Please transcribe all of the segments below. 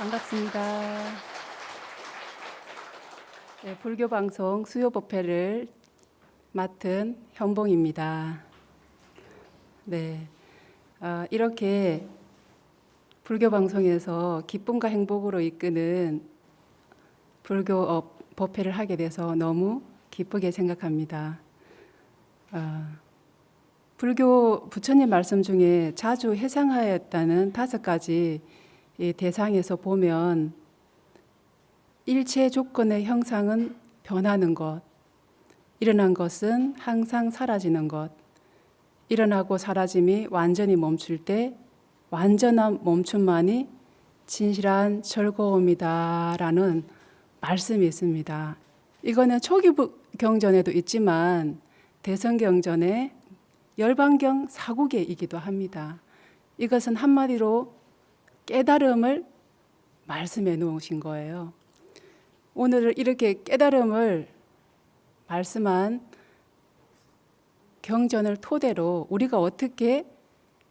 반갑습니다. 네, 불교방송 수요법회를 맡은 현봉입니다. 네, 이렇게 불교방송에서 기쁨과 행복으로 이끄는 불교 법회를 하게 돼서 너무 기쁘게 생각합니다. 불교 부처님 말씀 중에 자주 해상하였다는 5가지 이 대상에서 보면 일체 조건의 형상은 변하는 것, 일어난 것은 항상 사라지는 것, 일어나고 사라짐이 완전히 멈출 때 완전한 멈춤만이 진실한 즐거움이다라는 말씀이 있습니다. 이거는 초기 경전에도 있지만 대성경전의 열반경 사국에이기도 합니다. 이것은 한마디로 깨달음을 말씀해 놓으신 거예요. 오늘 이렇게 깨달음을 말씀한 경전을 토대로 우리가 어떻게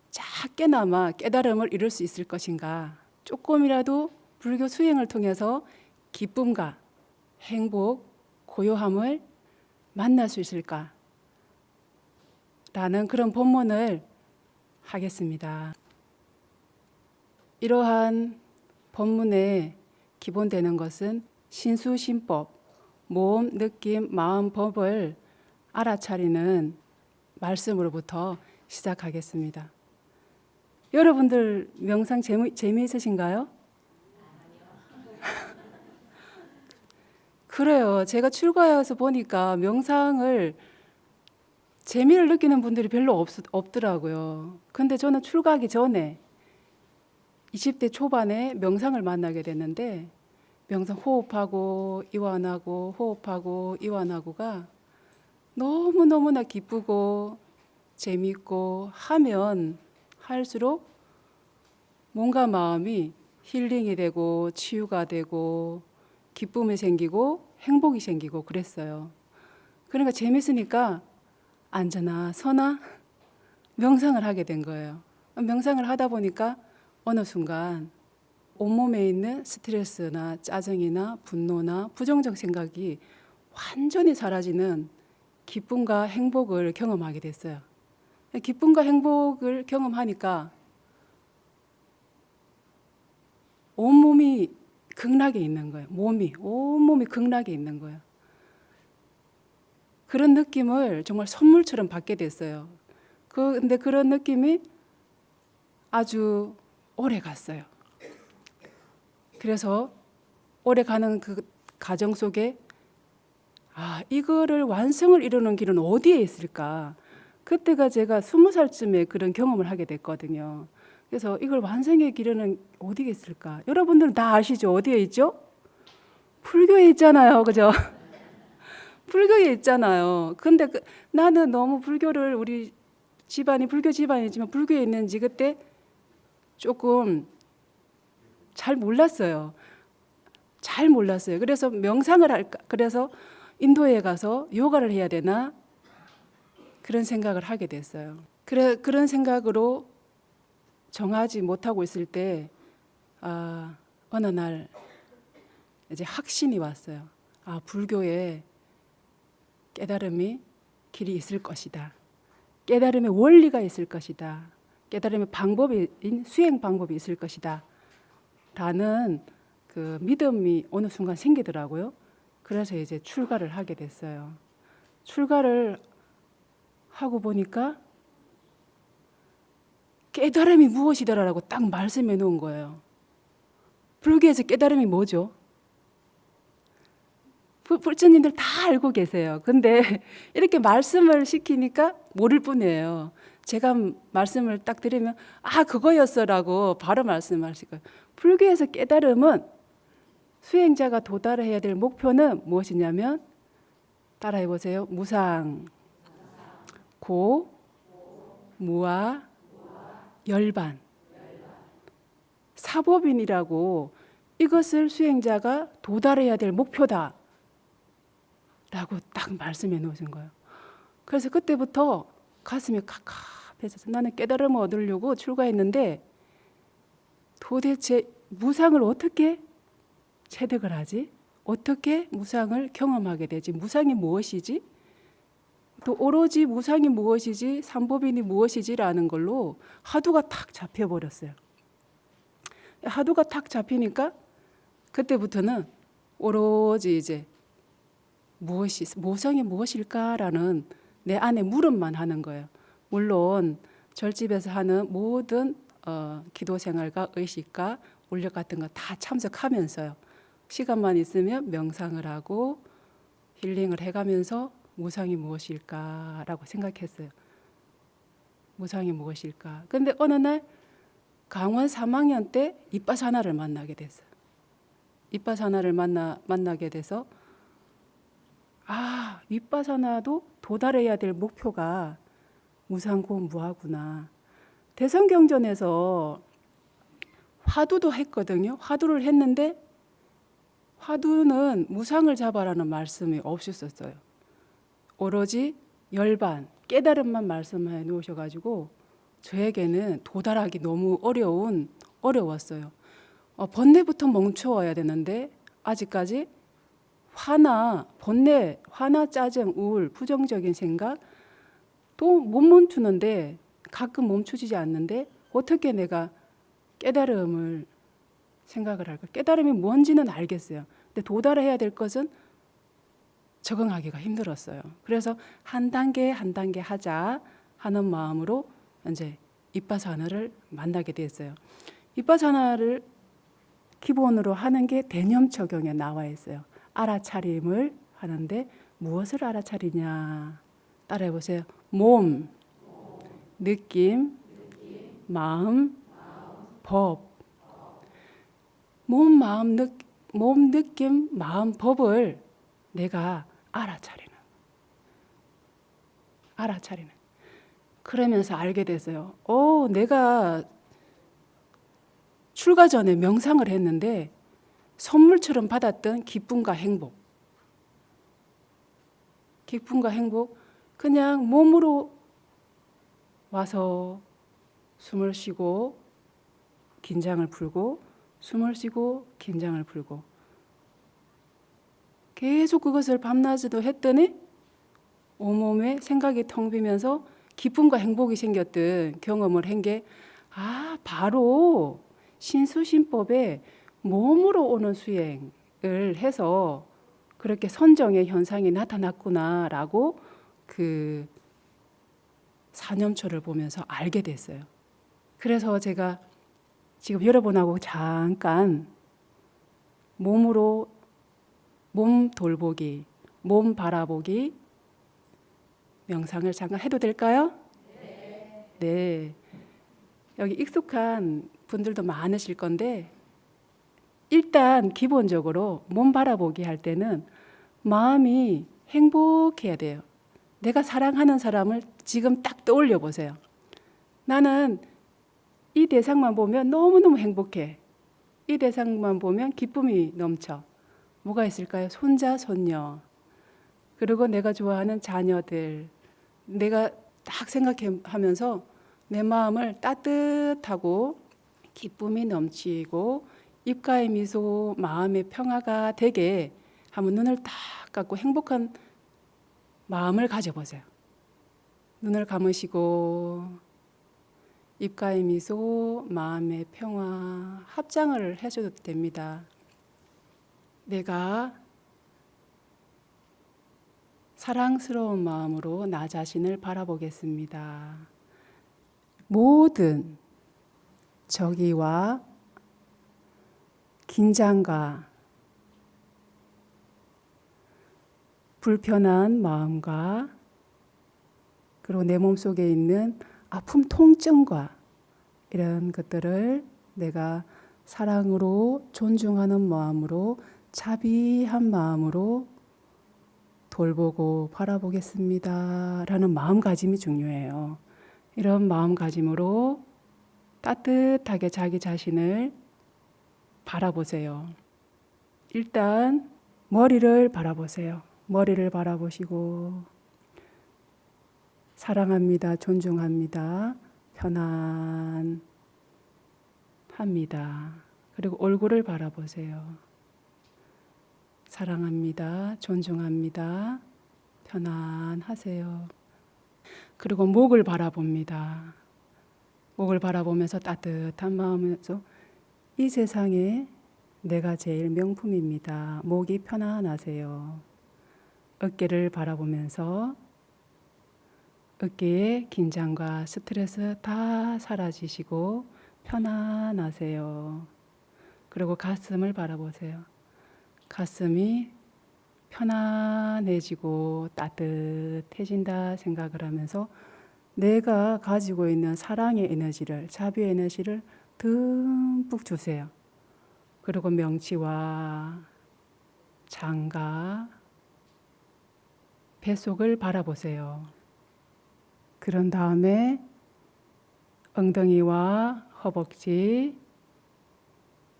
작게나마 깨달음을 이룰 수 있을 것인가, 조금이라도 불교 수행을 통해서 기쁨과 행복, 고요함을 만날 수 있을까 라는 그런 본문을 하겠습니다. 이러한 본문에 기본되는 것은 신수신법, 몸, 느낌, 마음, 법을 알아차리는 말씀으로부터 시작하겠습니다. 여러분들 명상 재미있으신가요? 그래요. 제가 출가해서 보니까 명상을 재미를 느끼는 분들이 별로 없더라고요. 근데 저는 출가하기 전에 20대 초반에 명상을 만나게 됐는데 명상 호흡하고 이완하고 호흡하고 이완하고가 너무너무나 기쁘고 재미있고 하면 할수록 몸과 마음이 힐링이 되고 치유가 되고 기쁨이 생기고 행복이 생기고 그랬어요. 그러니까 재밌으니까 앉아나 서나 명상을 하게 된 거예요. 명상을 하다 보니까 어느 순간 온몸에 있는 스트레스나 짜증이나 분노나 부정적 생각이 완전히 사라지는 기쁨과 행복을 경험하게 됐어요. 기쁨과 행복을 경험하니까 온몸이 극락에 있는 거예요. 온몸이 극락에 있는 거예요. 그런 느낌을 정말 선물처럼 받게 됐어요. 근데 그런 느낌이 아주 오래 갔어요. 그래서 오래 가는 그 과정 속에 이거를 완성을 이루는 길은 어디에 있을까? 그때가 제가 20살쯤에 그런 경험을 하게 됐거든요. 그래서 이걸 완성의 길은 어디에 있을까? 여러분들은 다 아시죠? 어디에 있죠? 불교에 있잖아요. 그죠? 불교에 있잖아요. 근데 나는 너무 불교를 우리 집안이 불교 집안이지만 불교에 있는지 그때 조금 잘 몰랐어요. 그래서 명상을 할까? 그래서 인도에 가서 요가를 해야 되나? 그런 생각을 하게 됐어요. 그런 생각으로 정하지 못하고 있을 때 어느 날 이제 확신이 왔어요. 불교에 깨달음이 길이 있을 것이다. 깨달음의 원리가 있을 것이다. 깨달음의 수행 방법이 있을 것이다. 라는 그 믿음이 어느 순간 생기더라고요. 그래서 이제 출가를 하게 됐어요. 출가를 하고 보니까 깨달음이 무엇이다라고 딱 말씀해 놓은 거예요. 불교에서 깨달음이 뭐죠? 불자님들 다 알고 계세요. 근데 이렇게 말씀을 시키니까 모를 뿐이에요. 제가 말씀을 딱 드리면 그거였어라고 바로 말씀하실 거예요. 불교에서 깨달음은 수행자가 도달해야 될 목표는 무엇이냐면 따라해 보세요. 무상, 고, 무아, 열반, 사법인이라고 이것을 수행자가 도달해야 될 목표다 라고 딱 말씀해 놓으신 거예요. 그래서 그때부터 가슴이 캅캅해져서 나는 깨달음을 얻으려고 출가했는데 도대체 무상을 어떻게 체득을 하지? 어떻게 무상을 경험하게 되지? 무상이 무엇이지? 또 오로지 무상이 무엇이지? 삼보인이 무엇이지라는 걸로 화두가 탁 잡혀버렸어요. 화두가 탁 잡히니까 그때부터는 오로지 이제 무상이 무엇일까라는 내 안에 물음만 하는 거예요. 물론 절집에서 하는 모든 기도 생활과 의식과 울력 같은 거 다 참석하면서요. 시간만 있으면 명상을 하고 힐링을 해가면서 무상이 무엇일까라고 생각했어요. 무상이 무엇일까? 근데 어느 날 강원 3학년 때 이빠사나를 만나게 됐어요. 이빠사나를 만나게 돼서 이빠사나도 도달해야 될 목표가 무상고무하구나. 대성경전에서 화두도 했거든요. 화두를 했는데 화두는 무상을 잡아라는 말씀이 없었어요. 오로지 열반, 깨달음만 말씀해 놓으셔가지고 저에게는 도달하기 너무 어려웠어요. 번뇌부터 멈춰와야 되는데 아직까지 번뇌, 화나, 짜증, 우울, 부정적인 생각 또 못 멈추는데 가끔 멈추지 않는데 어떻게 내가 깨달음을 생각을 할까? 깨달음이 뭔지는 알겠어요. 근데 도달해야 될 것은 적응하기가 힘들었어요. 그래서 한 단계 한 단계 하자 하는 마음으로 이제 이빠사나를 만나게 됐어요. 이빠사나를 기본으로 하는 게 대념적용에 나와 있어요. 알아차림을 하는데 무엇을 알아차리냐? 따라해 보세요. 몸, 느낌, 마음, 법. 몸, 느낌, 마음, 법을 내가 알아차리는. 그러면서 알게 됐어요. 내가 출가 전에 명상을 했는데 선물처럼 받았던 기쁨과 행복, 그냥 몸으로 와서 숨을 쉬고 긴장을 풀고 숨을 쉬고 긴장을 풀고 계속 그것을 밤낮으로 했더니 온몸에 생각이 텅 비면서 기쁨과 행복이 생겼던 경험을 한 게 바로 신수신법에 몸으로 오는 수행을 해서 그렇게 선정의 현상이 나타났구나라고 그 사념초를 보면서 알게 됐어요. 그래서 제가 지금 여러분하고 잠깐 몸 돌보기, 몸 바라보기 명상을 잠깐 해도 될까요? 네. 여기 익숙한 분들도 많으실 건데 일단 기본적으로 몸 바라보기 할 때는 마음이 행복해야 돼요. 내가 사랑하는 사람을 지금 딱 떠올려 보세요. 나는 이 대상만 보면 너무너무 행복해. 이 대상만 보면 기쁨이 넘쳐. 뭐가 있을까요? 손자, 손녀. 그리고 내가 좋아하는 자녀들. 내가 딱 생각하면서 내 마음을 따뜻하고 기쁨이 넘치고 입가의 미소, 마음의 평화가 되게 한번 눈을 딱 감고 행복한 마음을 가져보세요. 눈을 감으시고 입가의 미소, 마음의 평화 합장을 해줘도 됩니다. 내가 사랑스러운 마음으로 나 자신을 바라보겠습니다. 모든 적의와 긴장과 불편한 마음과 그리고 내 몸속에 있는 아픔, 통증과 이런 것들을 내가 사랑으로 존중하는 마음으로 자비한 마음으로 돌보고 바라보겠습니다 라는 마음가짐이 중요해요. 이런 마음가짐으로 따뜻하게 자기 자신을 바라보세요. 일단 머리를 바라보세요. 머리를 바라보시고 사랑합니다. 존중합니다. 편안합니다. 그리고 얼굴을 바라보세요. 사랑합니다. 존중합니다. 편안하세요. 그리고 목을 바라봅니다. 목을 바라보면서 따뜻한 마음에서 이 세상에 내가 제일 명품입니다. 목이 편안하세요. 어깨를 바라보면서 어깨의 긴장과 스트레스 다 사라지시고 편안하세요. 그리고 가슴을 바라보세요. 가슴이 편안해지고 따뜻해진다 생각을 하면서 내가 가지고 있는 사랑의 에너지를, 자비의 에너지를 듬뿍 주세요. 그리고 명치와 장가, 뱃속을 바라보세요. 그런 다음에 엉덩이와 허벅지,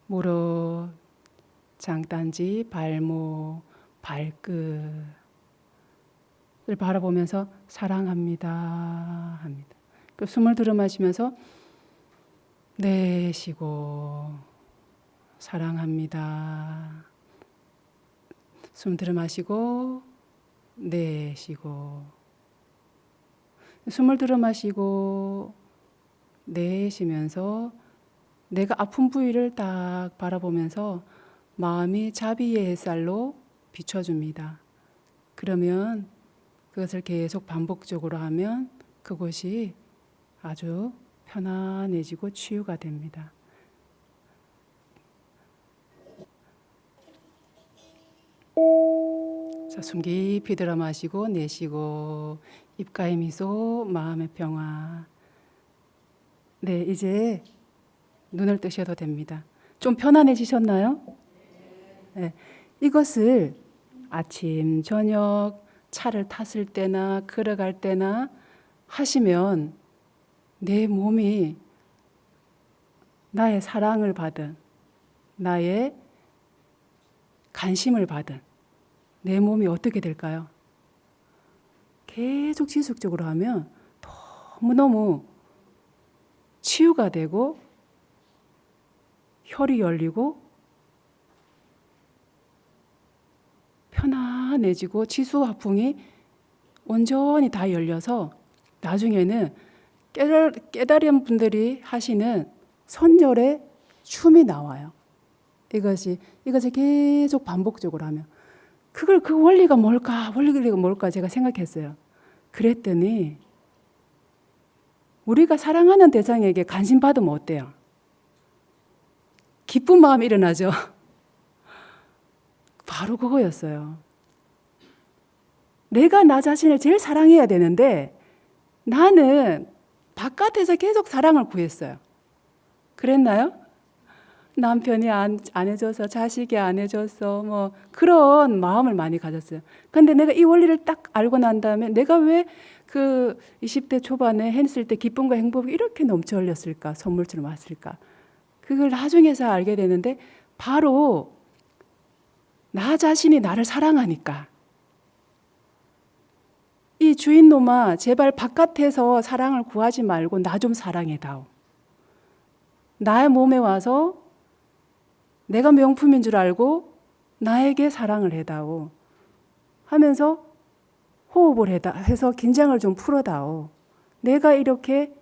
무릎, 장단지, 발목, 발끝을 바라보면서 사랑합니다 합니다. 그 숨을 들여 마시면서 내쉬고 사랑합니다. 숨 들여 마시고 내쉬고 숨을 들여 마시고 내쉬면서 내가 아픈 부위를 딱 바라보면서 마음이 자비의 햇살로 비춰줍니다. 그러면 그것을 계속 반복적으로 하면 그곳이 아주 편안해지고 치유가 됩니다. 자, 숨 깊이 들어 마시고 내쉬고 입가에 미소, 마음의 평화. 네, 이제 눈을 뜨셔도 됩니다. 좀 편안해지셨나요? 네, 이것을 아침, 저녁, 차를 탔을 때나 걸어갈 때나 하시면 내 몸이 나의 사랑을 받은, 나의 관심을 받은 내 몸이 어떻게 될까요? 계속 지속적으로 하면 너무너무 치유가 되고 혈이 열리고 편안해지고 치수화풍이 온전히 다 열려서 나중에는 깨달은 분들이 하시는 선열의 춤이 나와요. 이것을 계속 반복적으로 하면 그 원리가 뭘까 제가 생각했어요. 그랬더니 우리가 사랑하는 대상에게 관심 받으면 어때요? 기쁜 마음이 일어나죠. 바로 그거였어요. 내가 나 자신을 제일 사랑해야 되는데 나는 바깥에서 계속 사랑을 구했어요. 그랬나요? 남편이 안 해줘서, 자식이 안 해줘서, 뭐 그런 마음을 많이 가졌어요. 근데 내가 이 원리를 딱 알고 난 다음에 내가 왜 그 20대 초반에 했을 때 기쁨과 행복이 이렇게 넘쳐 흘렸을까, 선물처럼 왔을까. 그걸 나중에서 알게 되는데 바로 나 자신이 나를 사랑하니까. 이 주인놈아, 제발 바깥에서 사랑을 구하지 말고 나 좀 사랑해다오. 나의 몸에 와서 내가 명품인 줄 알고 나에게 사랑을 해다오 하면서 호흡을 해서 긴장을 좀 풀어다오. 내가 이렇게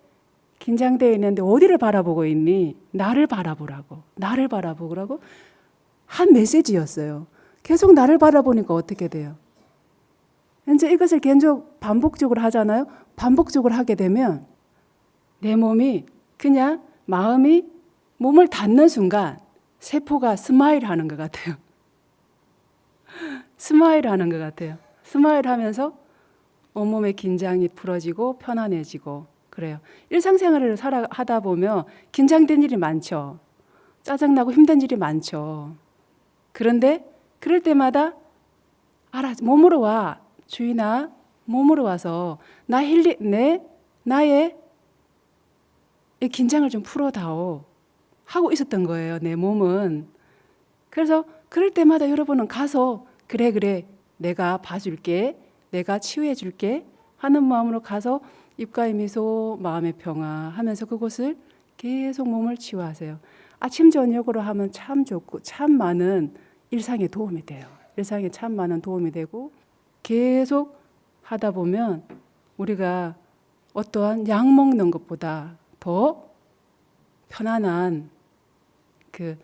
긴장되어 있는데 어디를 바라보고 있니? 나를 바라보라고. 나를 바라보라고 한 메시지였어요. 계속 나를 바라보니까 어떻게 돼요? 이제 이것을 계속 반복적으로 하잖아요. 반복적으로 하게 되면 내 몸이 그냥 마음이 몸을 닿는 순간 세포가 스마일 하는 것 같아요. 스마일 하는 것 같아요. 스마일 하면서 온몸의 긴장이 풀어지고 편안해지고 그래요. 일상생활을 하다 보면 긴장된 일이 많죠. 짜증나고 힘든 일이 많죠. 그런데 그럴 때마다 몸으로 와. 주인아, 몸으로 와서 나의 이 긴장을 좀 풀어다오 하고 있었던 거예요. 내 몸은. 그래서 그럴 때마다 여러분은 가서 그래 내가 봐줄게, 내가 치유해줄게 하는 마음으로 가서 입가에 미소, 마음의 평화 하면서 그곳을 계속 몸을 치유하세요. 아침 저녁으로 하면 참 좋고 참 많은 일상에 도움이 돼요. 일상에 참 많은 도움이 되고 계속 하다 보면 우리가 어떠한 약 먹는 것보다 더 편안한 그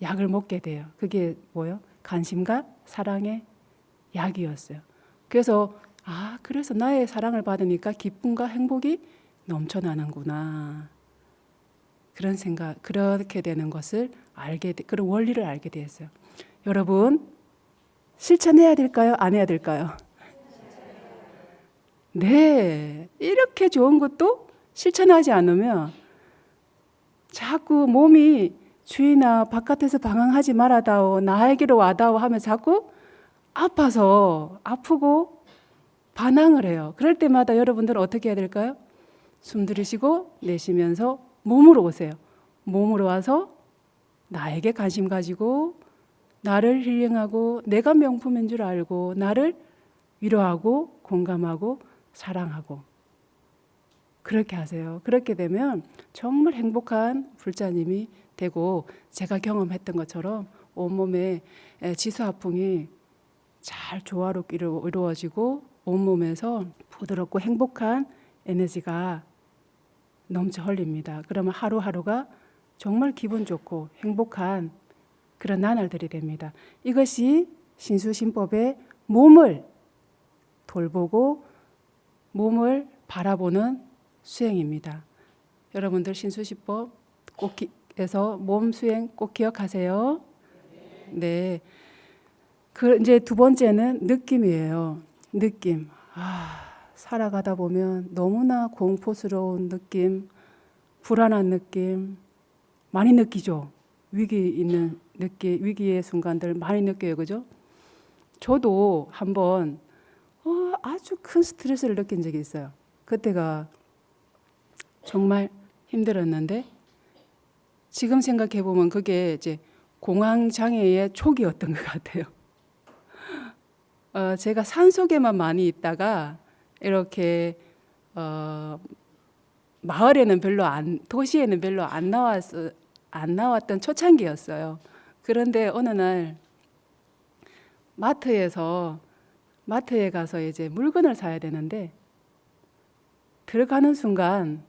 약을 먹게 돼요. 그게 뭐요? 관심과 사랑의 약이었어요. 그래서 그래서 나의 사랑을 받으니까 기쁨과 행복이 넘쳐나는구나. 그런 생각, 그렇게 되는 것을 그런 원리를 알게 되었어요. 여러분, 실천해야 될까요? 안 해야 될까요? 네, 이렇게 좋은 것도 실천하지 않으면 자꾸 몸이 주인아 바깥에서 방황하지 말아다오 나에게로 와다오 하면 자꾸 아파서 아프고 반항을 해요. 그럴 때마다 여러분들은 어떻게 해야 될까요? 숨 들이쉬고 내쉬면서 몸으로 오세요. 몸으로 와서 나에게 관심 가지고 나를 힐링하고 내가 명품인 줄 알고 나를 위로하고 공감하고 사랑하고 그렇게 하세요. 그렇게 되면 정말 행복한 불자님이 되고 제가 경험했던 것처럼 온몸에 지수화풍이 잘 조화롭게 이루어지고 온몸에서 부드럽고 행복한 에너지가 넘쳐 흘립니다. 그러면 하루하루가 정말 기분 좋고 행복한 그런 나날들이 됩니다. 이것이 신수신법의 몸을 돌보고 몸을 바라보는 수행입니다. 여러분들 신수신법 에서 몸 수행 꼭 기억하세요. 네. 이제 두 번째는 느낌이에요. 느낌. 살아가다 보면 너무나 공포스러운 느낌, 불안한 느낌 많이 느끼죠. 위기의 순간들 많이 느껴요. 그죠? 저도 한번 아주 큰 스트레스를 느낀 적이 있어요. 그때가 정말 힘들었는데 지금 생각해 보면 그게 이제 공황장애의 초기였던 것 같아요. 제가 산속에만 많이 있다가 이렇게 마을에는 도시에는 별로 안 나왔던 초창기였어요. 그런데 어느 날 마트에 가서 이제 물건을 사야 되는데 들어가는 순간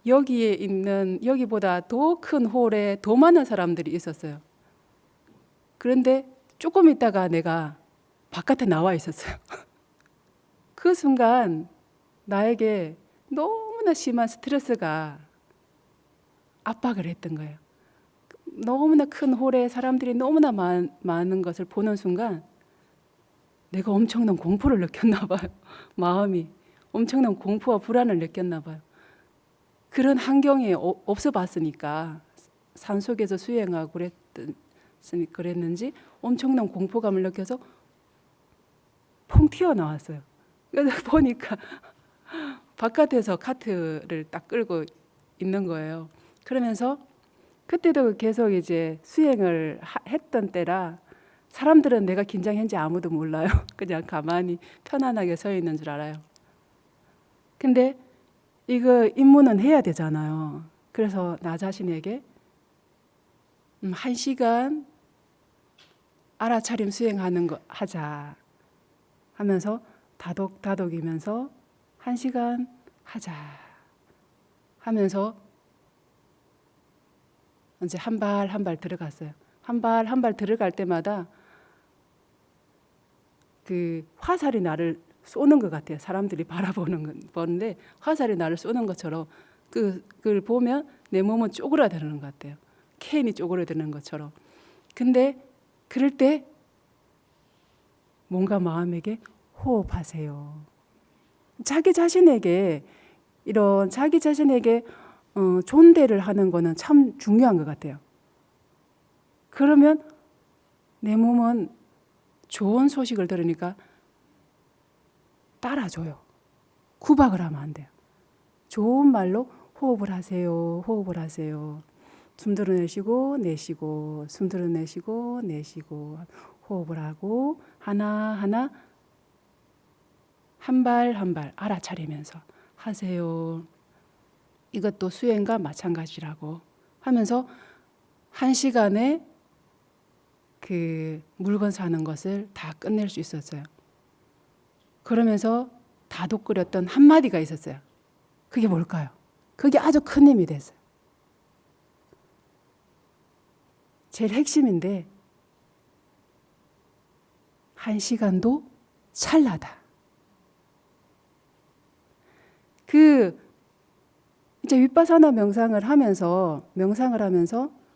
여기보다 더 큰 홀에 더 많은 사람들이 있었어요. 그런데 조금 있다가 내가 바깥에 나와 있었어요. 그 순간 나에게 너무나 심한 스트레스가 압박을 했던 거예요. 너무나 큰 홀에 사람들이 너무나 많은 것을 보는 순간 내가 엄청난 공포를 느꼈나 봐요. 마음이 엄청난 공포와 불안을 느꼈나 봐요. 그런 환경에 없어 봤으니까 산속에서 수행하고 그랬는지 엄청난 공포감을 느껴서 펑 튀어나왔어요. 그래서 보니까 바깥에서 카트를 딱 끌고 있는 거예요. 그러면서 그때도 계속 이제 수행을 했던 때라 사람들은 내가 긴장했는지 아무도 몰라요. 그냥 가만히 편안하게 서 있는 줄 알아요. 근데 이거 입문은 해야 되잖아요. 그래서 나 자신에게 1시간 알아차림 수행하는 거 하자 하면서 다독이면서 1시간 하자 하면서 이제 한 발 한 발 들어갔어요. 한 발 한 발 들어갈 때마다 그 화살이 나를 쏘는 것 같아요. 사람들이 보는데 화살이 나를 쏘는 것처럼 그걸 보면 내 몸은 쪼그라드는 것 같아요. 캔이 쪼그라드는 것처럼. 근데 그럴 때 뭔가 마음에게 호흡하세요. 자기 자신에게 존대를 하는 거는 참 중요한 것 같아요. 그러면 내 몸은 좋은 소식을 들으니까 따라줘요. 구박을 하면 안 돼요. 좋은 말로 호흡을 하세요. 호흡을 하세요. 숨 들어내쉬고 내쉬고 숨 들어내쉬고 내쉬고 호흡을 하고 하나하나 한 발 한 발 알아차리면서 하세요. 이것도 수행과 마찬가지라고 하면서 1시간에 그 물건 사는 것을 다 끝낼 수 있었어요. 그러면서 다독거렸던 한마디가 있었어요. 그게 뭘까요? 그게 아주 큰 힘이 됐어요. 제일 핵심인데 1시간도 찰나다. 이제 윗바사나 명상을 하면서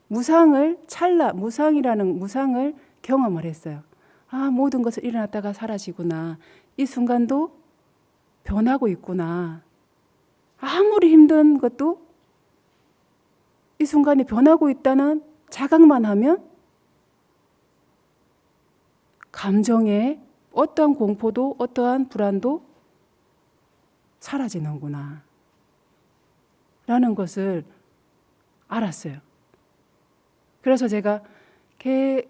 무상이라는 무상을 경험을 했어요. 아, 모든 것을 일어났다가 사라지구나. 이 순간도 변하고 있구나. 아무리 힘든 것도 이 순간이 변하고 있다는 자각만 하면 감정의 어떠한 공포도 어떠한 불안도 사라지는구나 라는 것을 알았어요. 그래서 제가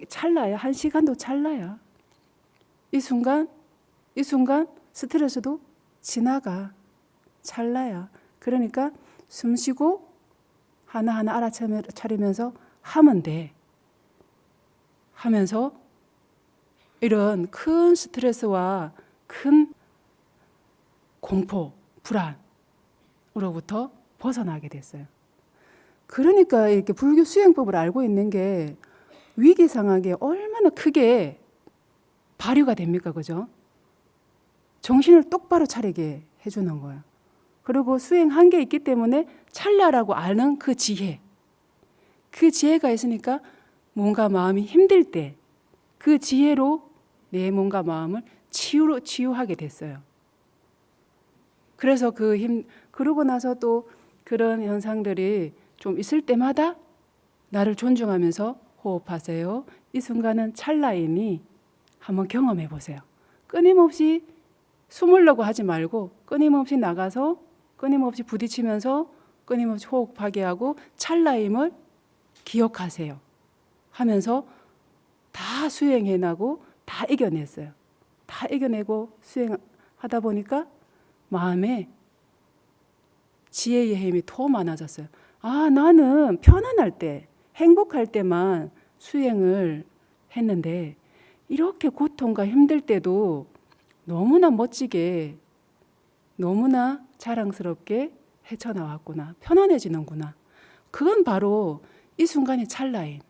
찰나야, 1시간도 찰나야. 이 순간 스트레스도 지나가. 찰나야. 그러니까 숨 쉬고 하나하나 알아차리면서 하면 돼. 하면서 이런 큰 스트레스와 큰 공포, 불안으로부터 벗어나게 됐어요. 그러니까 이렇게 불교 수행법을 알고 있는 게 위기 상황에 얼마나 크게 발휘가 됩니까? 그죠? 정신을 똑바로 차리게 해주는 거예요. 그리고 수행한 게 있기 때문에 찰나라고 아는 그 지혜가 있으니까 몸과 마음이 힘들 때 그 지혜로 내 몸과 마음을 치유하게 됐어요. 그래서 그러고 나서 또 그런 현상들이 좀 있을 때마다 나를 존중하면서 호흡하세요. 이 순간은 찰나이니 한번 경험해 보세요. 끊임없이 숨으려고 하지 말고 끊임없이 나가서 끊임없이 부딪히면서 끊임없이 호흡하게 하고 찰나임을 기억하세요. 하면서 다 수행해나고 다 이겨냈어요. 다 이겨내고 수행하다 보니까 마음에 지혜의 힘이 더 많아졌어요. 아, 나는 편안할 때, 행복할 때만 수행을 했는데 이렇게 고통과 힘들 때도 너무나 멋지게, 너무나 자랑스럽게 헤쳐나왔구나. 편안해지는구나. 그건 바로 이 순간의 찰나인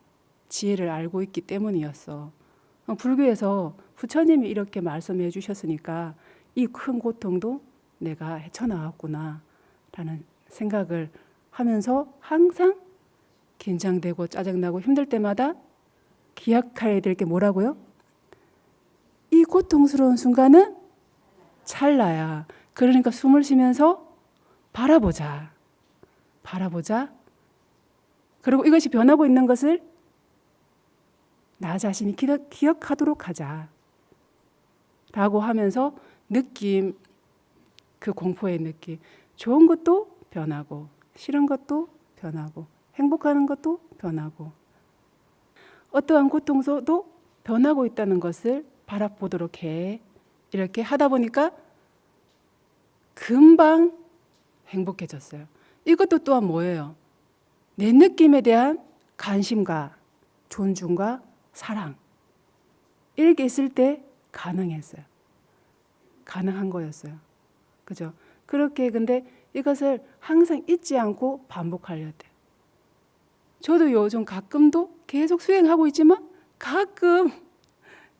지혜를 알고 있기 때문이었어. 불교에서 부처님이 이렇게 말씀해 주셨으니까 이 큰 고통도 내가 헤쳐나왔구나 라는 생각을 하면서 항상 긴장되고 짜증나고 힘들 때마다 기억해야 될 게 뭐라고요? 이 고통스러운 순간은 찰나야. 그러니까 숨을 쉬면서 바라보자. 그리고 이것이 변하고 있는 것을 나 자신이 기억하도록 하자. 라고 하면서 그 공포의 느낌. 좋은 것도 변하고, 싫은 것도 변하고, 행복하는 것도 변하고, 어떠한 고통도 변하고 있다는 것을 바라보도록 해. 이렇게 하다 보니까 금방 행복해졌어요. 이것도 또한 뭐예요? 내 느낌에 대한 관심과 존중과 사랑. 이렇게 있을 때 가능했어요. 가능한 거였어요. 그죠? 그렇게 근데 이것을 항상 잊지 않고 반복하려야 돼요. 저도 요즘 가끔도 계속 수행하고 있지만 가끔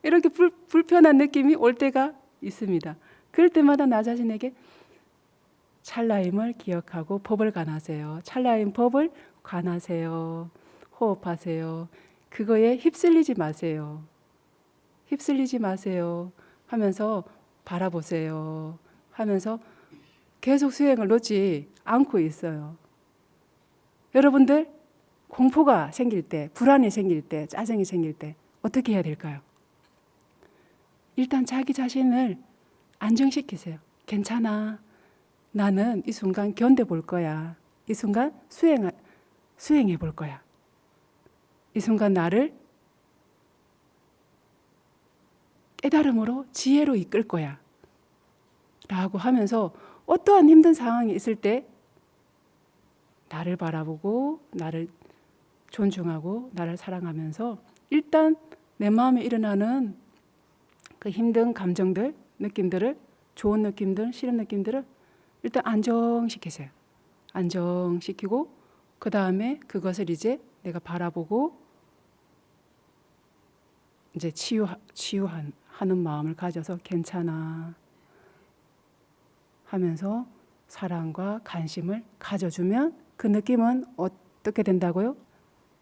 이렇게 불편한 느낌이 올 때가 있습니다. 그럴 때마다 나 자신에게 찰나임을 기억하고 법을 관하세요. 찰나임 법을 관하세요. 호흡하세요. 그거에 휩쓸리지 마세요. 하면서 바라보세요. 하면서 계속 수행을 놓지 않고 있어요. 여러분들 공포가 생길 때, 불안이 생길 때, 짜증이 생길 때 어떻게 해야 될까요? 일단 자기 자신을 안정시키세요. 괜찮아. 나는 이 순간 견뎌볼 거야. 이 순간 수행해 볼 거야. 이 순간 나를 깨달음으로 지혜로 이끌 거야. 라고 하면서 어떠한 힘든 상황이 있을 때 나를 바라보고 나를 존중하고 나를 사랑하면서 일단 내 마음에 일어나는 그 힘든 감정들, 느낌들을, 좋은 느낌들, 싫은 느낌들을 일단 안정시키세요. 안정시키고 그 다음에 그것을 이제 내가 바라보고 이제 치유하는 마음을 가져서 괜찮아 하면서 사랑과 관심을 가져주면 그 느낌은 어떻게 된다고요?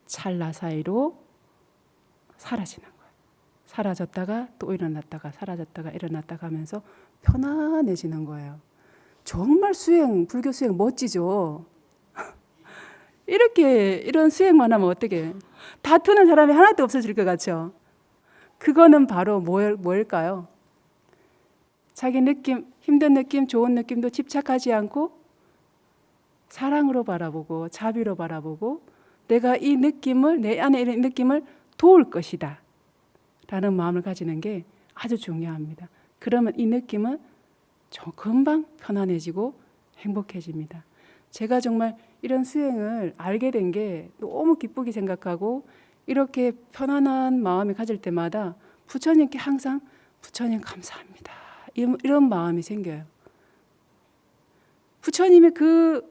찰나 사이로 사라지는 거예요. 사라졌다가 또 일어났다가 사라졌다가 일어났다가 하면서 편안해지는 거예요. 정말 불교 수행 멋지죠? 이런 수행만 하면 어떻게 다투는 사람이 하나도 없어질 것 같죠? 그거는 바로 뭘까요? 자기 느낌, 힘든 느낌, 좋은 느낌도 집착하지 않고 사랑으로 바라보고 자비로 바라보고 내가 이 느낌을, 내 안에 있는 느낌을 도울 것이다 라는 마음을 가지는 게 아주 중요합니다. 그러면 이 느낌은 금방 편안해지고 행복해집니다. 제가 정말 이런 수행을 알게 된 게 너무 기쁘게 생각하고 이렇게 편안한 마음이 가질 때마다 부처님께 항상 부처님 감사합니다 이런 마음이 생겨요. 부처님이 그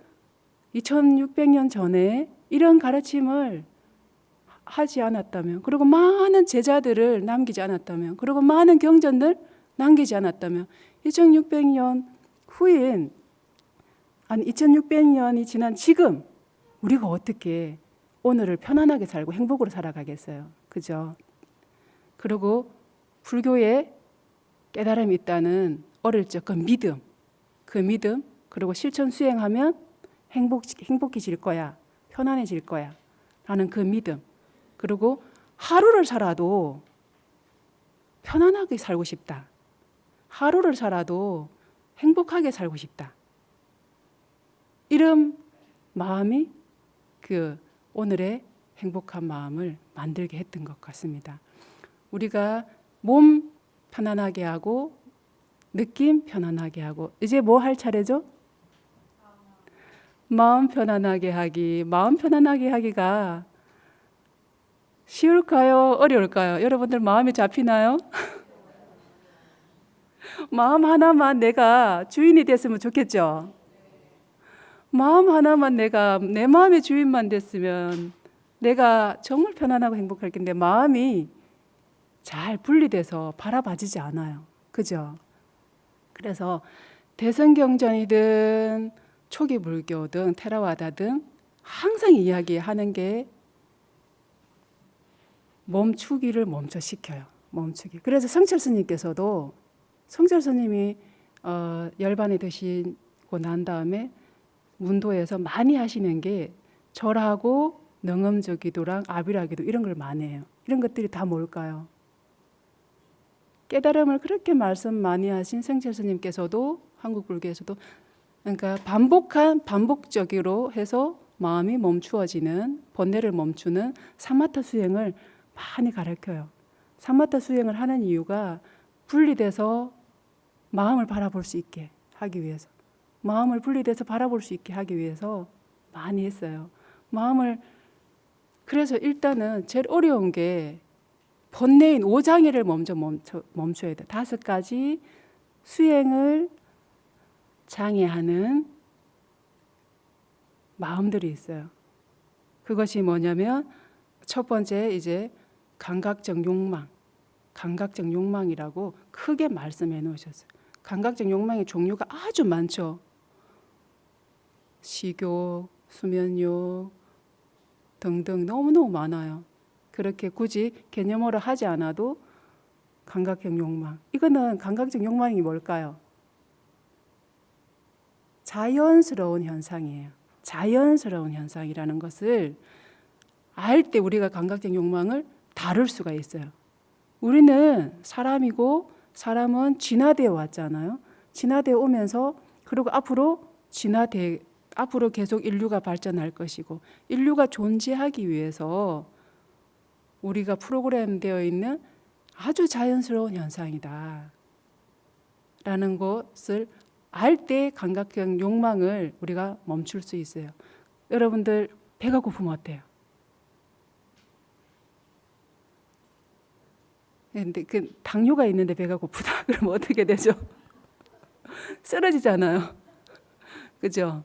2600년 전에 이런 가르침을 하지 않았다면, 그리고 많은 제자들을 남기지 않았다면, 그리고 많은 경전들 남기지 않았다면 2600년 후인 2600년이 지난 지금 우리가 어떻게 오늘을 편안하게 살고 행복으로 살아가겠어요. 그죠? 그리고 불교에 깨달음이 있다는 어릴 적 그 믿음, 그리고 실천 수행하면 행복해질 거야, 편안해질 거야 라는 그 믿음, 그리고 하루를 살아도 편안하게 살고 싶다, 하루를 살아도 행복하게 살고 싶다, 이런 마음이 그 오늘의 행복한 마음을 만들게 했던 것 같습니다. 우리가 몸 편안하게 하고 느낌 편안하게 하고 이제 뭐 할 차례죠? 마음 편안하게 하기. 마음 편안하게 하기가 쉬울까요? 어려울까요? 여러분들 마음이 잡히나요? 마음 하나만 내가 주인이 됐으면 좋겠죠? 마음 하나만 내가 내 마음의 주인만 됐으면 내가 정말 편안하고 행복할 텐데 마음이 잘 분리돼서 바라봐지지 않아요. 그죠? 그래서 대성경전이든 초기 불교든 테라와다든 항상 이야기하는 게 멈추기를 멈춰시켜요. 멈추기. 그래서 성철 스님께서도 성철 스님이 열반이 되시고 난 다음에 문도에서 많이 하시는 게 절하고 능엄저 기도랑 아비라 기도 이런 걸 많이 해요. 이런 것들이 다 뭘까요? 깨달음을 그렇게 말씀 많이 하신 성철 스님께서도 한국 불교에서도 그러니까 반복적으로 해서 마음이 멈추어지는 번뇌를 멈추는 사마타 수행을 많이 가르쳐요. 사마타 수행을 하는 이유가 분리돼서 마음을 바라볼 수 있게 하기 위해서, 마음을 분리돼서 바라볼 수 있게 하기 위해서 많이 했어요. 그래서 일단은 제일 어려운 게 번뇌인 오장애를 먼저 멈춰야 돼. 5가지 수행을 장애하는 마음들이 있어요. 그것이 뭐냐면 첫 번째 이제 감각적 욕망이라고 크게 말씀해 놓으셨어요. 감각적 욕망의 종류가 아주 많죠. 식욕, 수면욕 등등 너무너무 많아요. 그렇게 굳이 개념으로 하지 않아도 감각적 욕망. 이거는 감각적 욕망이 뭘까요? 자연스러운 현상이에요. 자연스러운 현상이라는 것을 알 때 우리가 감각적 욕망을 다룰 수가 있어요. 우리는 사람이고 사람은 진화되어 왔잖아요. 진화되어 오면서 그리고 앞으로 계속 인류가 발전할 것이고 인류가 존재하기 위해서 우리가 프로그램되어 있는 아주 자연스러운 현상이다 라는 것을 알 때 감각적 욕망을 우리가 멈출 수 있어요. 여러분들 배가 고프면 어때요? 근데 그 당뇨가 있는데 배가 고프다 그러면 어떻게 되죠? 쓰러지잖아요. 그죠?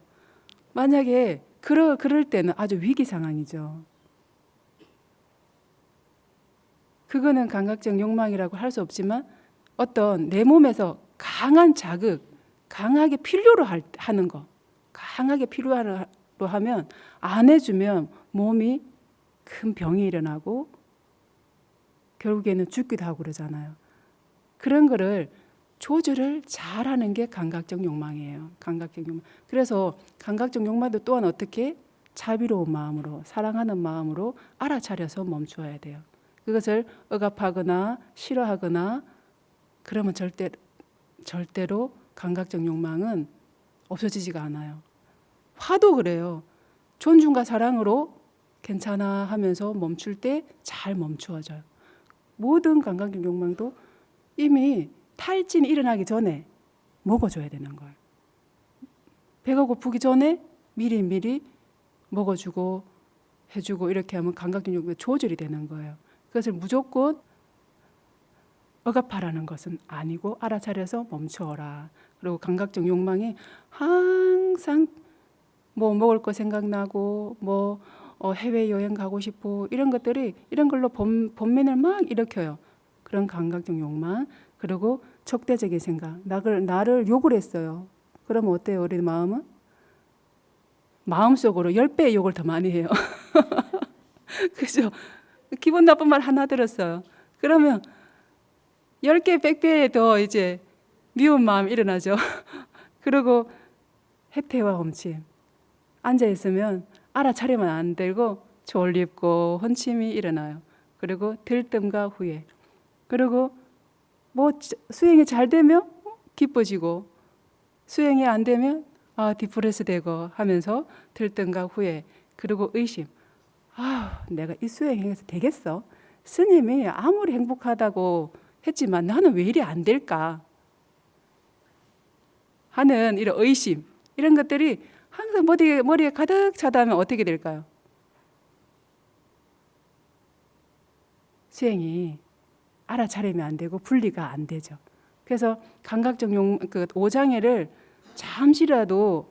만약에 그럴 때는 아주 위기 상황이죠. 그거는 감각적 욕망이라고 할 수 없지만 어떤 내 몸에서 강한 자극, 강하게 필요로 하는 거, 강하게 필요로 하면 안 해주면 몸이 큰 병이 일어나고 결국에는 죽기도 하고 그러잖아요. 그런 거를 조절을 잘하는 게 감각적 욕망이에요. 감각적 욕망. 그래서 감각적 욕망도 또한 어떻게 자비로운 마음으로 사랑하는 마음으로 알아차려서 멈춰야 돼요. 그것을 억압하거나 싫어하거나 그러면 절대로 감각적 욕망은 없어지지가 않아요. 화도 그래요. 존중과 사랑으로 괜찮아 하면서 멈출 때 잘 멈추어져요. 모든 감각적 욕망도 이미 탈진이 일어나기 전에 먹어줘야 되는 거예요. 배가 고프기 전에 미리 먹어주고 해주고 이렇게 하면 감각적 욕망이 조절이 되는 거예요. 그것을 무조건 억압하라는 것은 아니고 알아차려서 멈춰라. 그리고 감각적 욕망이 항상 뭐 먹을 거 생각나고 해외여행 가고 싶고 이런 것들이 이런 걸로 번민을 막 일으켜요. 그런 감각적 욕망. 그리고 적대적인 생각. 나를 욕을 했어요. 그러면 어때요? 우리 마음은? 마음속으로 10배의 욕을 더 많이 해요. 그죠? 기분 나쁜 말 하나 들었어요. 그러면 10개, 100배 더 이제 미운 마음 일어나죠. 그리고 해태와 험침. 앉아있으면 알아차리면 안 되고 졸립고 혼침이 일어나요. 그리고 들뜸과 후회. 그리고 뭐 수행이 잘 되면 기뻐지고 수행이 안 되면 디프레스 되고 하면서 들뜸과 후회. 그리고 의심. 내가 이 수행해서 되겠어? 스님이 아무리 행복하다고 했지만 나는 왜 이리 안 될까? 하는 이런 의심. 이런 것들이 항상 머리에 가득 차다면 어떻게 될까요? 수행이 알아차리면 안 되고 분리가 안 되죠. 그래서 감각적 오장애를 잠시라도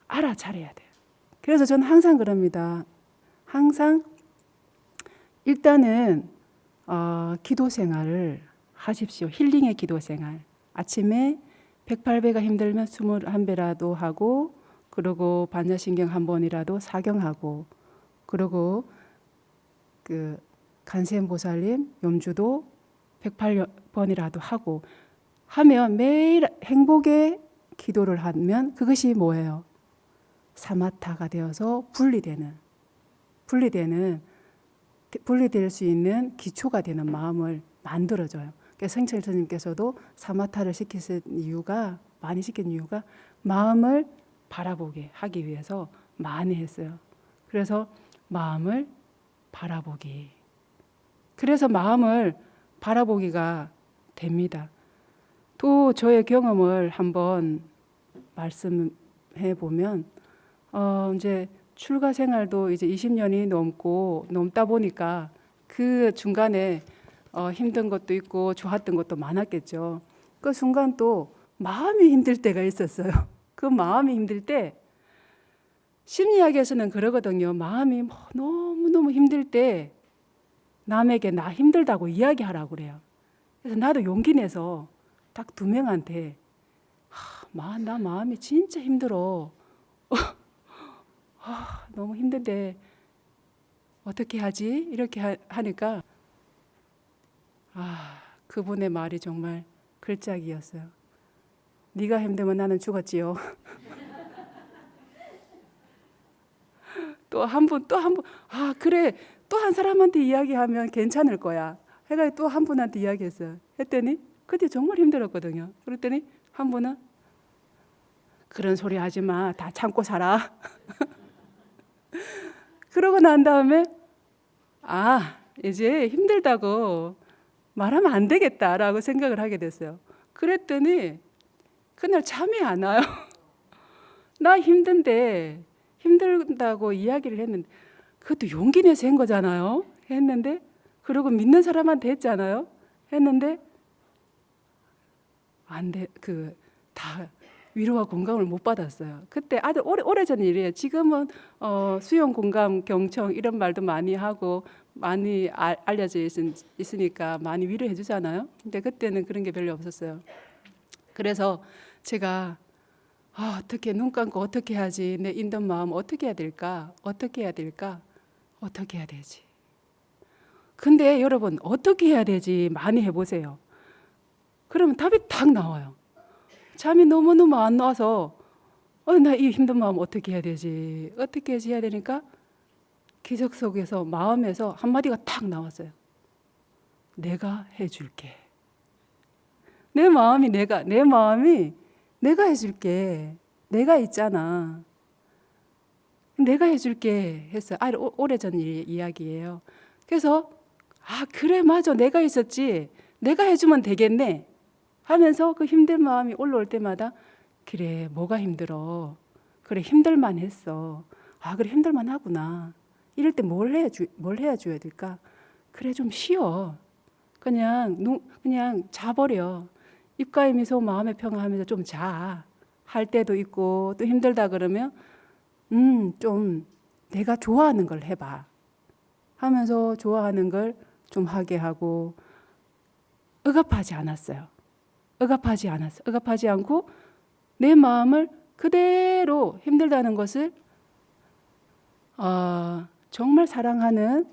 알아차려야 돼요. 그래서 저는 항상 그럽니다. 항상 일단은 기도 생활을 하십시오. 힐링의 기도 생활. 아침에 108배가 힘들면 21배라도 하고 그리고 반야신경 한 번이라도 사경하고 그리고 그 간세음보살님 염주도 108번이라도 하고 하면 매일 행복의 기도를 하면 그것이 뭐예요? 사마타가 되어서 분리될 수 있는 기초가 되는 마음을 만들어줘요. 그러니까 성철 스님께서도 사마타를 많이 시킨 이유가 마음을 바라보게 하기 위해서 많이 했어요. 그래서 마음을 바라보기. 그래서 마음을 바라보기가 됩니다. 또 저의 경험을 한번 말씀해 보면 이제 출가 생활도 이제 20년이 넘다 보니까 그 중간에 힘든 것도 있고 좋았던 것도 많았겠죠. 그 순간 또 마음이 힘들 때가 있었어요. 그 마음이 힘들 때 심리학에서는 그러거든요. 마음이 너무너무 힘들 때 남에게 나 힘들다고 이야기하라고 그래요. 그래서 나도 용기 내서 딱 2명한테 나 마음이 진짜 힘들어. 너무 힘든데 어떻게 하지? 이렇게 하니까 그분의 말이 정말 글짝이었어요. 네가 힘들면 나는 죽었지요. 또 한 분, 그래. 또 한 사람한테 이야기하면 괜찮을 거야. 해가 또 한 분한테 이야기했어요. 했더니 그때 정말 힘들었거든요. 그랬더니 한 분은 그런 소리 하지 마. 다 참고 살아. 그러고 난 다음에 이제 힘들다고 말하면 안 되겠다라고 생각을 하게 됐어요. 그랬더니 그날 잠이 안 와요. 나 힘들다고 이야기를 했는데 그것도 용기 내서 한 거잖아요. 했는데 그리고 믿는 사람한테 했잖아요. 했는데 안 돼. 다 위로와 공감을 못 받았어요. 그때 아주 오래전 일이에요. 지금은 수용, 공감, 경청 이런 말도 많이 하고 많이 알려져 있으니까 많이 위로해 주잖아요. 근데 그때는 그런 게 별로 없었어요. 그래서 제가 어떻게 눈 감고 어떻게 해야지, 내 힘든 마음 어떻게 해야 될까? 어떻게 해야 될까? 어떻게 해야 되지? 근데 여러분 어떻게 해야 되지? 많이 해보세요. 그러면 답이 딱 나와요. 잠이 너무너무 안 와서 나 이 힘든 마음 어떻게 해야 되지? 어떻게 해야 되니까 기적 속에서 마음에서 한마디가 탁 나왔어요. 내가 해줄게. 내 마음이 내가 해줄게. 내가 있잖아. 내가 해줄게 했어요. 오래전 이야기예요. 그래서 그래 맞아 내가 있었지. 내가 해주면 되겠네 하면서 그 힘든 마음이 올라올 때마다 그래 뭐가 힘들어. 그래 힘들만 했어. 그래 힘들만 하구나. 이럴 때 뭘 해야 줘야 될까? 그래 좀 쉬어. 그냥 자버려. 입가에 미소 마음의 평화하면서 좀 자. 할 때도 있고 또 힘들다 그러면 좀 내가 좋아하는 걸 해봐 하면서 좋아하는 걸 좀 하게 하고 억압하지 않았어요. 억압하지 않고 내 마음을 그대로 힘들다는 것을 정말 사랑하는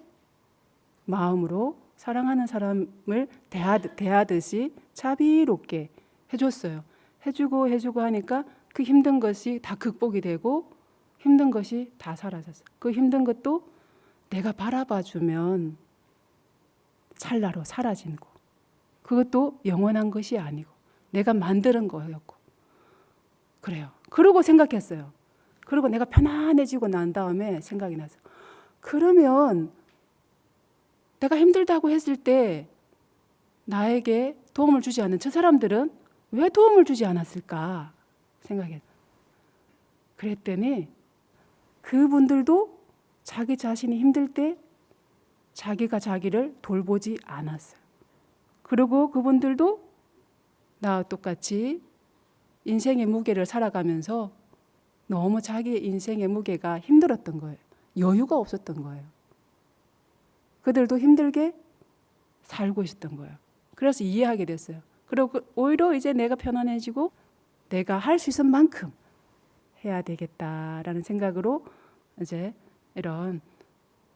마음으로 사랑하는 사람을 대하듯이 자비롭게 해줬어요. 해주고 하니까 그 힘든 것이 다 극복이 되고 힘든 것이 다 사라졌어요. 그 힘든 것도 내가 바라봐주면 찰나로 사라지는 거. 그것도 영원한 것이 아니고 내가 만드는 거였고 그래요. 그러고 생각했어요. 그리고 내가 편안해지고 난 다음에 생각이 났어요. 그러면 내가 힘들다고 했을 때 나에게 도움을 주지 않는 저 사람들은 왜 도움을 주지 않았을까 생각했어요. 그랬더니 그분들도 자기 자신이 힘들 때 자기가 자기를 돌보지 않았어요. 그리고 그분들도 나와 똑같이 인생의 무게를 살아가면서 너무 자기의 인생의 무게가 힘들었던 거예요. 여유가 없었던 거예요. 그들도 힘들게 살고 있었던 거예요. 그래서 이해하게 됐어요. 그리고 오히려 이제 내가 편안해지고 내가 할 수 있을 만큼 해야 되겠다라는 생각으로 이제 이런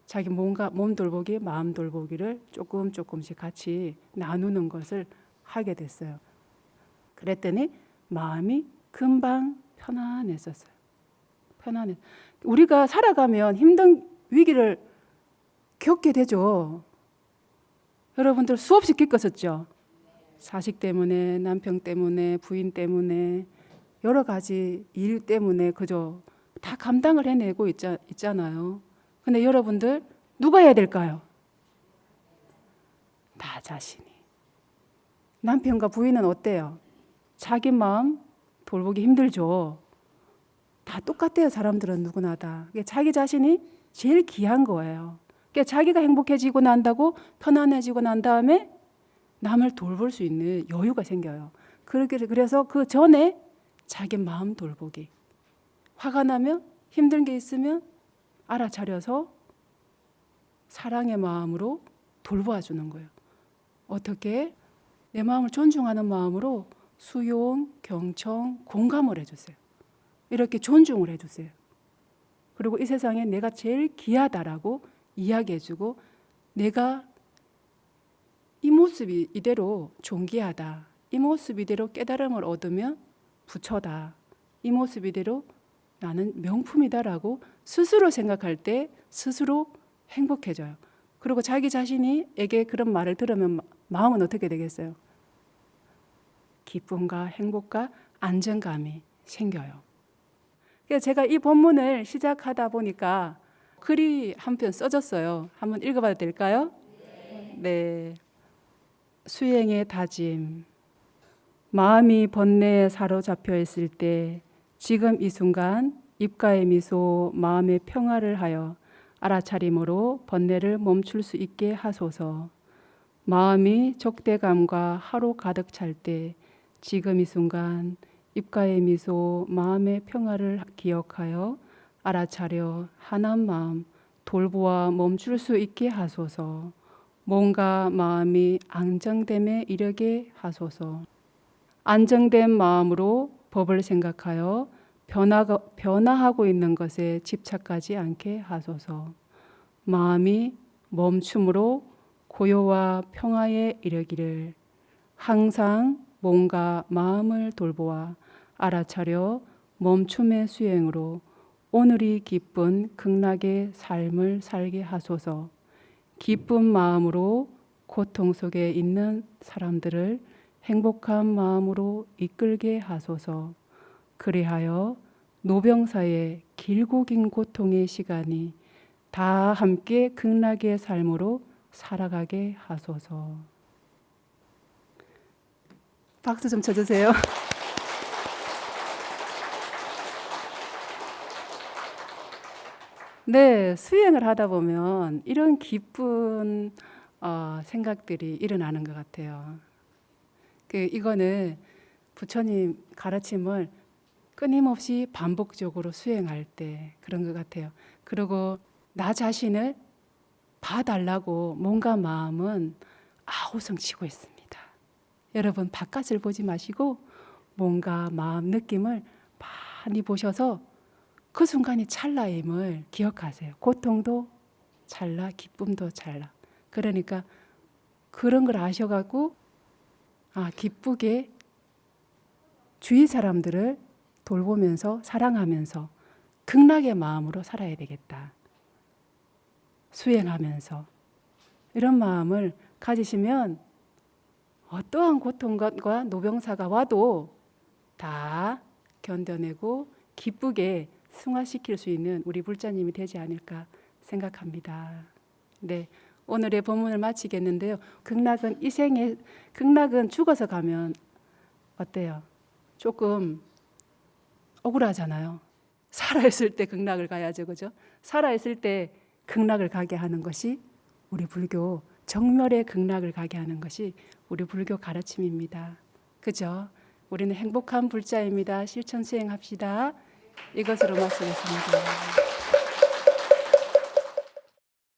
자기 몸 돌보기, 마음 돌보기를 조금씩 같이 나누는 것을 하게 됐어요. 그랬더니 마음이 금방 편안해졌어요. 우리가 살아가면 힘든 위기를 겪게 되죠. 여러분들 수없이 겪었었죠. 자식 때문에, 남편 때문에, 부인 때문에, 여러 가지 일 때문에 그저 다 감당을 해내고 있잖아요. 근데 여러분들 누가 해야 될까요? 나 자신이. 남편과 부인은 어때요? 자기 마음 돌보기 힘들죠. 다 똑같아요. 사람들은 누구나 다. 자기 자신이 제일 귀한 거예요. 자기가 행복해지고 난다고 편안해지고 난 다음에 남을 돌볼 수 있는 여유가 생겨요. 그래서 그 전에 자기 마음 돌보기. 화가 나면 힘든 게 있으면 알아차려서 사랑의 마음으로 돌보아 주는 거예요. 어떻게? 내 마음을 존중하는 마음으로 수용, 경청, 공감을 해주세요. 이렇게 존중을 해주세요. 그리고 이 세상에 내가 제일 귀하다라고 이야기해주고 내가 이 모습이 이대로 존귀하다. 이 모습 이대로 깨달음을 얻으면 부처다. 이 모습 이대로 나는 명품이다라고 스스로 생각할 때 스스로 행복해져요. 그리고 자기 자신이에게 그런 말을 들으면 마음은 어떻게 되겠어요? 기쁨과 행복과 안정감이 생겨요. 그래서 제가 이 본문을 시작하다 보니까 글이 한 편 써졌어요. 한번 읽어봐도 될까요? 네. 수행의 다짐. 마음이 번뇌에 사로잡혀 있을 때 지금 이 순간 입가의 미소, 마음의 평화를 하여 알아차림으로 번뇌를 멈출 수 있게 하소서. 마음이 적대감과 하루 가득 찰 때 지금 이 순간 입가의 미소, 마음의 평화를 기억하여 알아차려 한한 마음 돌보아 멈출 수 있게 하소서. 몸과 마음이 안정됨에 이르게 하소서. 안정된 마음으로 법을 생각하여 변화하고 있는 것에 집착하지 않게 하소서. 마음이 멈춤으로 고요와 평화에 이르기를 항상 몸과 마음을 돌보아 알아차려 멈춤의 수행으로 오늘이 기쁜 극락의 삶을 살게 하소서. 기쁜 마음으로 고통 속에 있는 사람들을 행복한 마음으로 이끌게 하소서. 그리하여 노병사의 길고 긴 고통의 시간이 다 함께 극락의 삶으로 살아가게 하소서. 박수 좀 쳐주세요. 네, 수행을 하다 보면 이런 기쁜 생각들이 일어나는 것 같아요. 이거는 부처님 가르침을 끊임없이 반복적으로 수행할 때 그런 것 같아요. 그리고 나 자신을 봐달라고 몸과 마음은 아우성치고 있습니다. 여러분 바깥을 보지 마시고 몸과 마음 느낌을 많이 보셔서 그 순간이 찰나임을 기억하세요. 고통도 찰나, 기쁨도 찰나. 그러니까 그런 걸 아셔가지고 기쁘게 주위 사람들을 돌보면서 사랑하면서 극락의 마음으로 살아야 되겠다. 수행하면서 이런 마음을 가지시면 어떠한 고통과 노병사가 와도 다 견뎌내고 기쁘게 승화시킬 수 있는 우리 불자님이 되지 않을까 생각합니다. 네, 오늘의 본문을 마치겠는데요. 극락은 죽어서 가면 어때요? 조금 억울하잖아요. 살아있을 때 극락을 가야죠, 그죠? 살아있을 때 극락을 가게 하는 것이 우리 불교 정멸의 극락을 가게 하는 것이 우리 불교 가르침입니다. 그죠? 우리는 행복한 불자입니다. 실천 수행합시다. 이것으로 마치겠습니다.